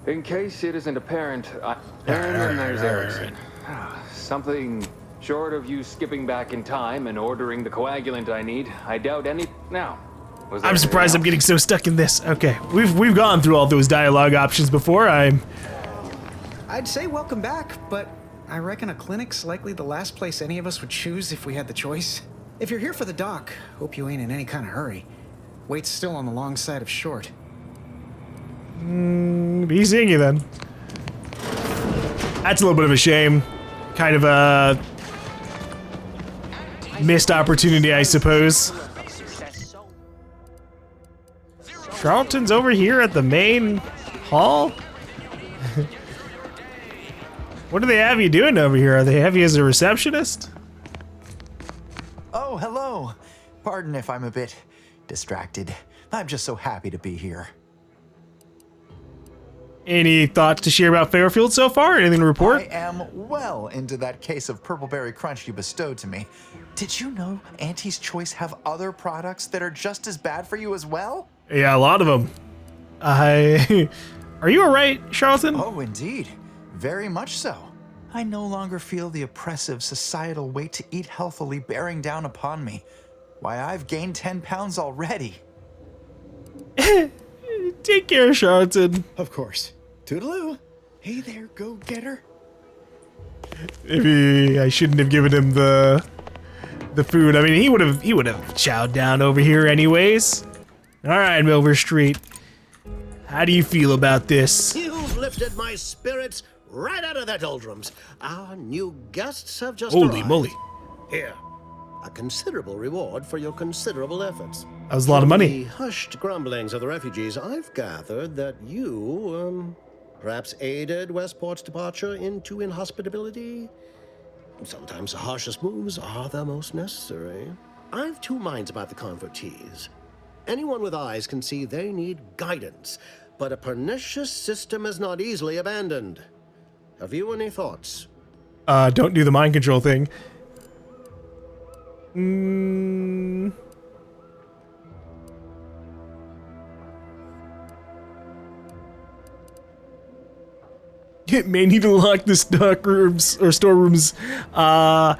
In case it isn't apparent, and then there's Erickson. Something short of you skipping back in time and ordering the coagulant I need, I doubt any... Now, Was there I'm surprised I'm anything getting so stuck in this. Okay, we've gone through all those dialogue options before. I'd say welcome back, but I reckon a clinic's likely the last place any of us would choose if we had the choice. If you're here for the doc, hope you ain't in any kind of hurry. Wait's still on the long side of short. Be seeing you then. That's a little bit of a shame. Kind of a missed opportunity, I suppose. Charlton's over here at the main hall? What do they have you doing over here? Are they have you as a receptionist? Oh, hello. Pardon if I'm a bit distracted. I'm just so happy to be here. Any thoughts to share about Fairfield so far? Anything to report? I am well into that case of Purpleberry Crunch you bestowed to me. Did you know Auntie's Choice have other products that are just as bad for you as well? Yeah, a lot of them. Are you alright, Charlton? Oh, indeed. Very much so. I no longer feel the oppressive societal weight to eat healthily bearing down upon me. Why, I've gained 10 pounds already. Take care, Charlton. Of course. Toodaloo. Hey there, go-getter. Maybe I shouldn't have given him the food. I mean, he would have chowed down over here anyways. All right, Milver Street. How do you feel about this? You've lifted my spirits right out of their doldrums. Our new guests have just Holy arrived. moly. Here, a considerable reward for your considerable efforts. That was a lot of money. From the hushed grumblings of the refugees, I've gathered that you, perhaps aided Westport's departure into inhospitability. Sometimes the harshest moves are the most necessary. I've two minds about the convertees. Anyone with eyes can see they need guidance, but a pernicious system is not easily abandoned. Have you any thoughts? Don't do the mind control thing. It may need to lock the stock rooms or storerooms. I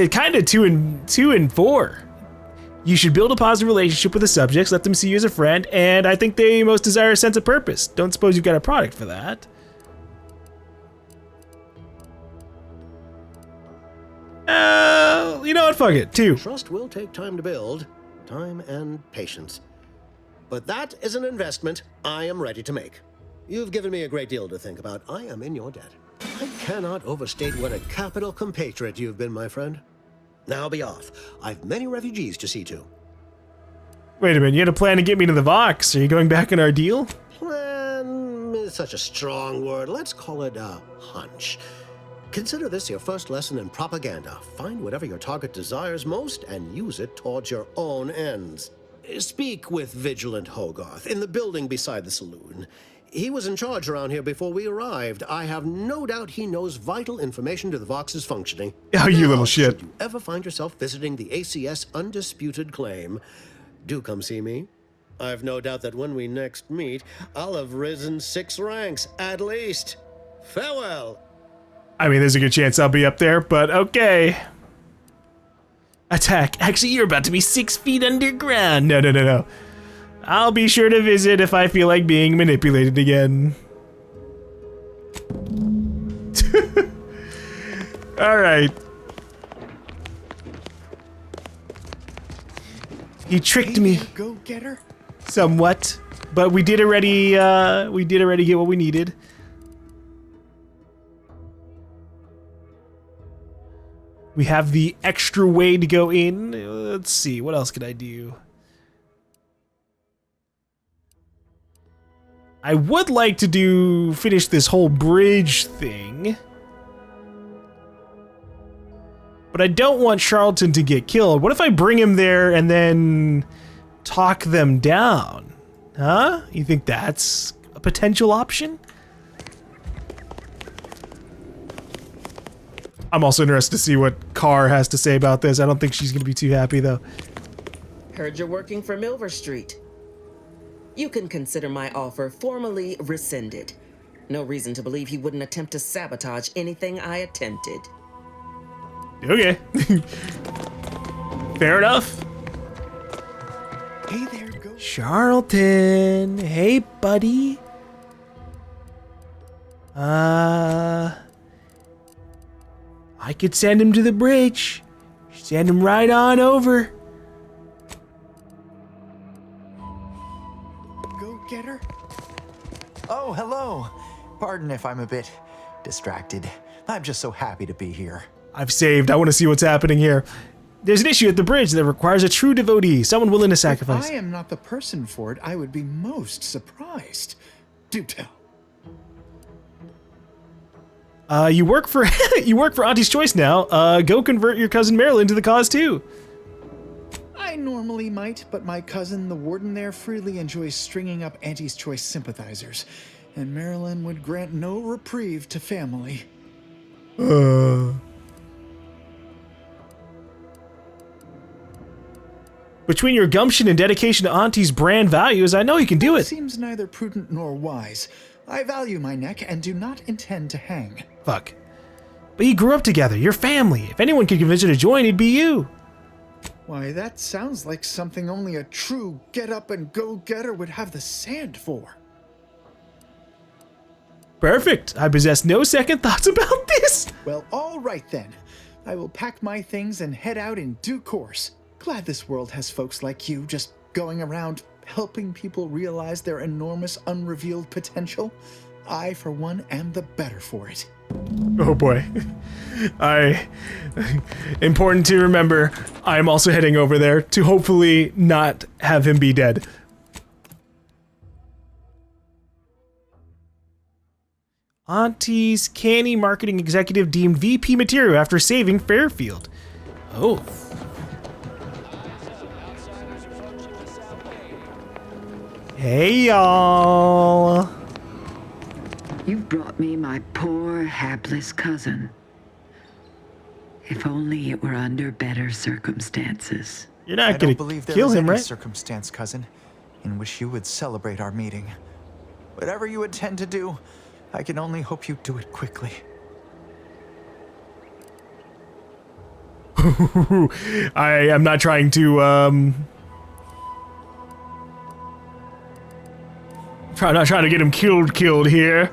kind of 2 and 4. You should build a positive relationship with the subjects, let them see you as a friend, and I think they most desire a sense of purpose. Don't suppose you've got a product for that. You know what? Fuck it. 2. Trust will take time to build, time and patience. But that is an investment I am ready to make. You've given me a great deal to think about. I am in your debt. I cannot overstate what a capital compatriot you've been, my friend. Now be off. I've many refugees to see to. Wait a minute, you had a plan to get me to the Vox. Are you going back on our deal? Plan is such a strong word. Let's call it a hunch. Consider this your first lesson in propaganda. Find whatever your target desires most and use it towards your own ends. Speak with Vigilant Hogarth in the building beside the saloon. He was in charge around here before we arrived. I have no doubt he knows vital information to the Vox's functioning. Oh, you little shit. Should you ever find yourself visiting the ACS Undisputed Claim, do come see me. I've no doubt that when we next meet, I'll have risen 6 ranks, at least. Farewell. I mean, there's a good chance I'll be up there, but okay. Attack. Actually, you're about to be 6 feet underground. No. I'll be sure to visit if I feel like being manipulated again. Alright. He tricked me. Go-getter. Somewhat. But we did already get what we needed. We have the extra way to go in. Let's see, what else could I do? I would like to finish this whole bridge thing. But I don't want Charlton to get killed. What if I bring him there and then talk them down? Huh? You think that's a potential option? I'm also interested to see what Carr has to say about this. I don't think she's going to be too happy, though. Heard you're working for Milver Street. You can consider my offer formally rescinded. No reason to believe he wouldn't attempt to sabotage anything I attempted. Okay. Fair enough. Hey there, go. Charlton. Hey, buddy. I could send him to the bridge. Send him right on over. Go get her. Oh, hello. Pardon if I'm a bit distracted. I'm just so happy to be here. I've saved. I want to see what's happening here. There's an issue at the bridge that requires a true devotee, someone willing to sacrifice. If I am not the person for it, I would be most surprised. Do tell. You work for Auntie's Choice now. Go convert your cousin Marilyn to the cause too. I normally might, but my cousin, the warden there, freely enjoys stringing up Auntie's Choice sympathizers, and Marilyn would grant no reprieve to family. Between your gumption and dedication to Auntie's brand values, I know you can do it. Seems neither prudent nor wise. I value my neck and do not intend to hang. Fuck. But you grew up together. You're family. If anyone could convince you to join, it'd be you. Why, that sounds like something only a true get-up-and-go-getter would have the sand for. Perfect. I possess no second thoughts about this. Well, all right then. I will pack my things and head out in due course. Glad this world has folks like you just going around helping people realize their enormous unrevealed potential. I, for one, am the better for it. Oh boy. Important to remember, I'm also heading over there to hopefully not have him be dead. Auntie's canny marketing executive deemed VP material after saving Fairfield. Oh. Hey, y'all. You've brought me my poor, hapless cousin. If only it were under better circumstances. You're not going to kill him, right? Circumstance, cousin, in which you would celebrate our meeting. Whatever you intend to do, I can only hope you do it quickly. I am not trying to, I'm not trying to get him killed here.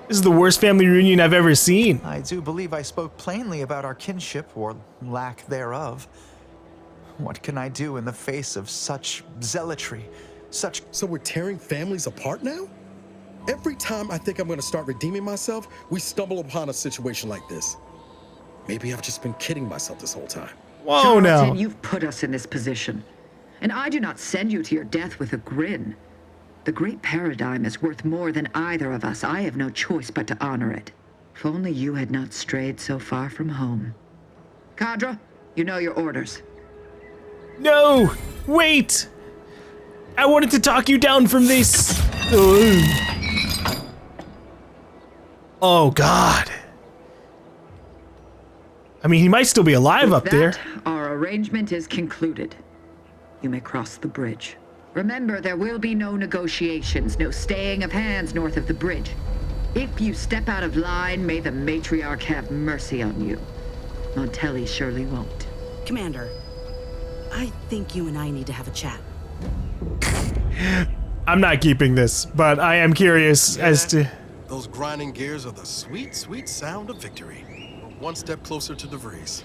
This is the worst family reunion I've ever seen. I do believe I spoke plainly about our kinship, or lack thereof. What can I do in the face of such zealotry? So we're tearing families apart now? Every time I think I'm going to start redeeming myself, we stumble upon a situation like this. Maybe I've just been kidding myself this whole time. Whoa, now. You've put us in this position, and I do not send you to your death with a grin. The great paradigm is worth more than either of us. I have no choice but to honor it. If only you had not strayed so far from home. Cadra, you know your orders. No! Wait! I wanted to talk you down from this. Oh, God. I mean, he might still be alive up there. Our arrangement is concluded. You may cross the bridge. Remember, there will be no negotiations, no staying of hands north of the bridge. If you step out of line, may the matriarch have mercy on you. Montelli surely won't. Commander, I think you and I need to have a chat. I'm not keeping this, but I am curious as to... Those grinding gears are the sweet, sweet sound of victory. We're one step closer to DeVries.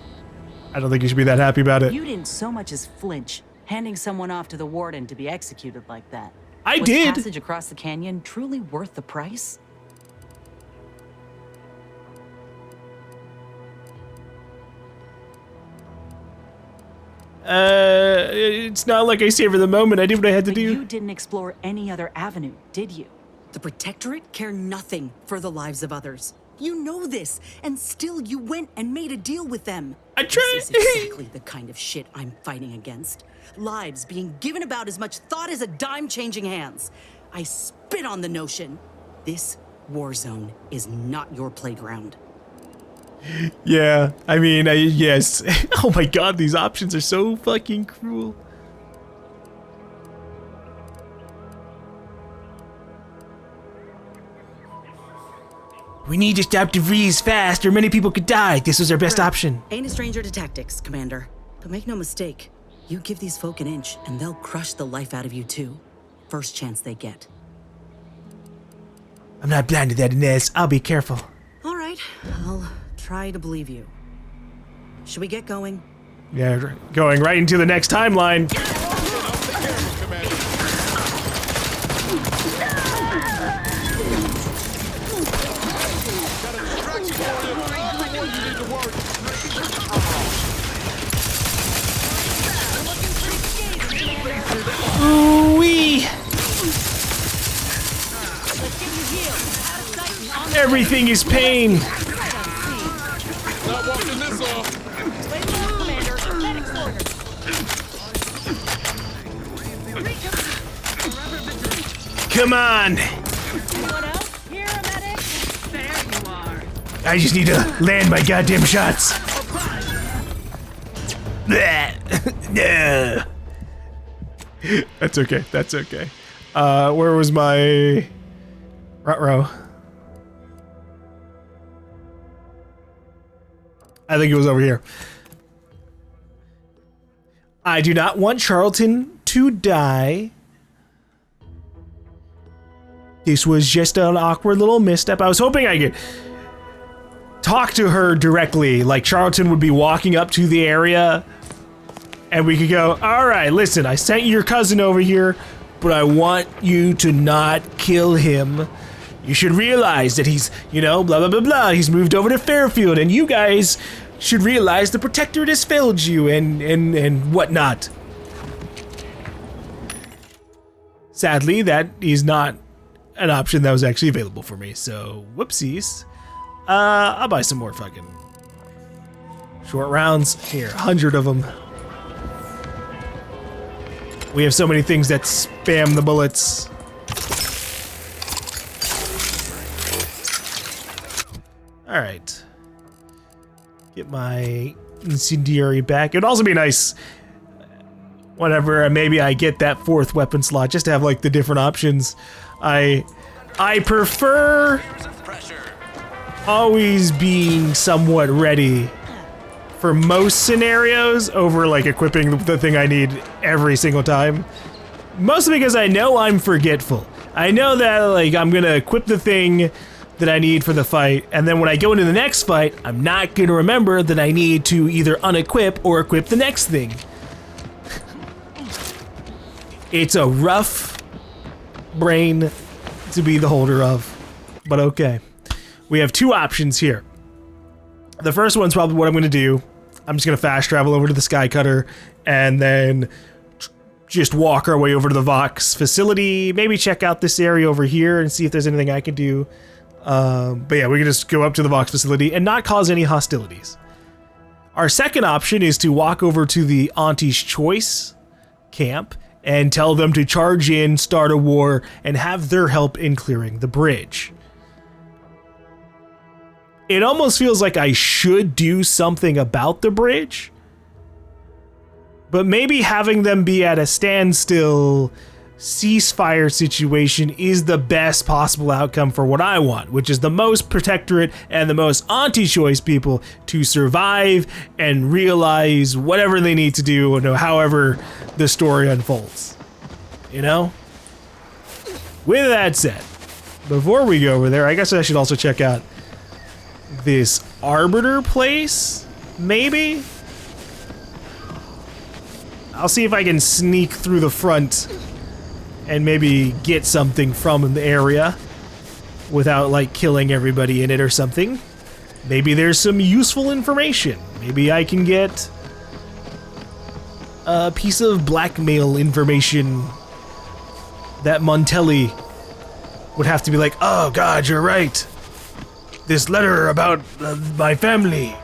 I don't think you should be that happy about it. You didn't so much as flinch, handing someone off to the warden to be executed like that. I Was did. Passage across the canyon truly worth the price? It's not like I savor the moment. I did what I had to do. You didn't explore any other avenue, did you? The Protectorate care nothing for the lives of others. You know this, and still you went and made a deal with them. I tried. This is exactly the kind of shit I'm fighting against. Lives being given about as much thought as a dime changing hands. I spit on the notion. This war zone is not your playground. Yeah, I mean, yes. Oh my God, these options are so fucking cruel. We need to stop DeVries fast or many people could die. This was our best option. Ain't a stranger to tactics, Commander. But make no mistake, you give these folk an inch and they'll crush the life out of you too. First chance they get. I'm not blind to that, Inez. I'll be careful. All right, I'll try to believe you. Should we get going? Yeah, going right into the next timeline. Ooh-wee. Everything is pain. Not walking this off. Come on. I just need to land my goddamn shots. No. That's okay. That's okay. Where was my ruh-roh? I think it was over here. I do not want Charlton to die. This was just an awkward little misstep. I was hoping I could talk to her directly, like Charlton would be walking up to the area and we could go, all right, listen, I sent your cousin over here, but I want you to not kill him. You should realize that he's, you know, blah, blah, blah, blah. He's moved over to Fairfield, and you guys should realize the Protectorate has failed you and whatnot. Sadly, that is not an option that was actually available for me, so whoopsies. I'll buy some more fucking short rounds. Here, 100 of them. We have so many things that spam the bullets. All right. Get my incendiary back. It'd also be nice whenever maybe I get that 4th weapon slot, just to have like the different options. I prefer always being somewhat ready for most scenarios over like equipping the thing I need every single time. Mostly because I know I'm forgetful. I know that like I'm gonna equip the thing that I need for the fight, and then when I go into the next fight, I'm not gonna remember that I need to either unequip or equip the next thing. It's a rough brain to be the holder of, but okay. We have 2 options here. The first one's probably what I'm gonna do. I'm just gonna fast travel over to the Sky Cutter and then just walk our way over to the Vox facility. Maybe check out this area over here and see if there's anything I can do. But yeah, we can just go up to the Vox facility and not cause any hostilities. Our second option is to walk over to the Auntie's Choice camp and tell them to charge in, start a war, and have their help in clearing the bridge. It almost feels like I should do something about the bridge, but maybe having them be at a standstill ceasefire situation is the best possible outcome for what I want, which is the most Protectorate and the most anti-choice people to survive and realize whatever they need to do, or however the story unfolds. You know? With that said, before we go over there, I guess I should also check out this Arbiter place, maybe? I'll see if I can sneak through the front and maybe get something from the area without like killing everybody in it or something. Maybe there's some useful information. Maybe I can get a piece of blackmail information that Montelli would have to be like, oh God, you're right. This letter about my family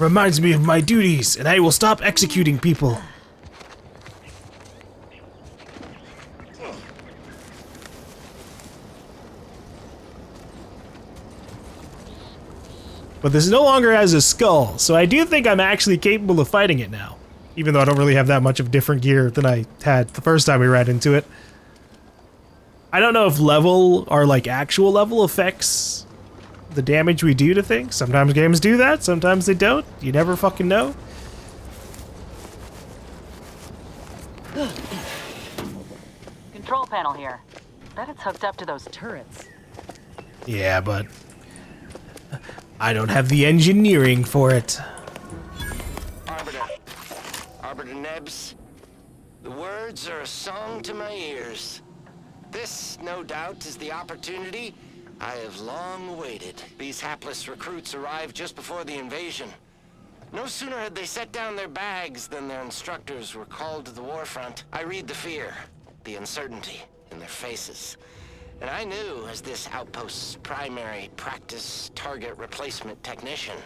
reminds me of my duties, and I will stop executing people. But this no longer has a skull, so I do think I'm actually capable of fighting it now. Even though I don't really have that much of different gear than I had the first time we ran into it. I don't know if level or like actual level affects the damage we do to things. Sometimes games do that, sometimes they don't. You never fucking know. Control panel here. Bet it's hooked up to those turrets. Yeah, but I don't have the engineering for it. Arbiter Nebs, the words are a song to my ears. This, no doubt, is the opportunity I have long awaited. These hapless recruits arrived just before the invasion. No sooner had they set down their bags than their instructors were called to the war front. I read the fear, the uncertainty in their faces. And I knew, as this outpost's primary practice target replacement technician,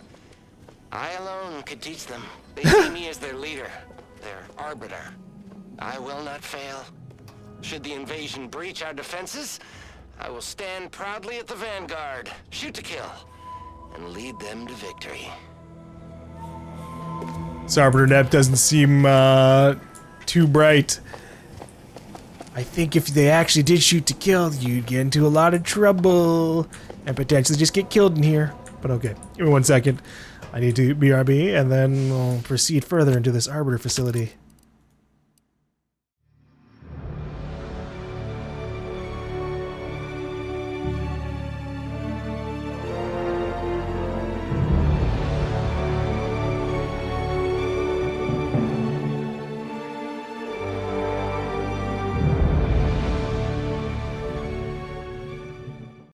I alone could teach them. They see me as their leader, their arbiter. I will not fail. Should the invasion breach our defenses, I will stand proudly at the vanguard, shoot to kill, and lead them to victory. This Arbiter Neb doesn't seem too bright. I think if they actually did shoot to kill, you'd get into a lot of trouble and potentially just get killed in here. But okay, give me 1 second. I need to BRB and then we'll proceed further into this Arbiter facility.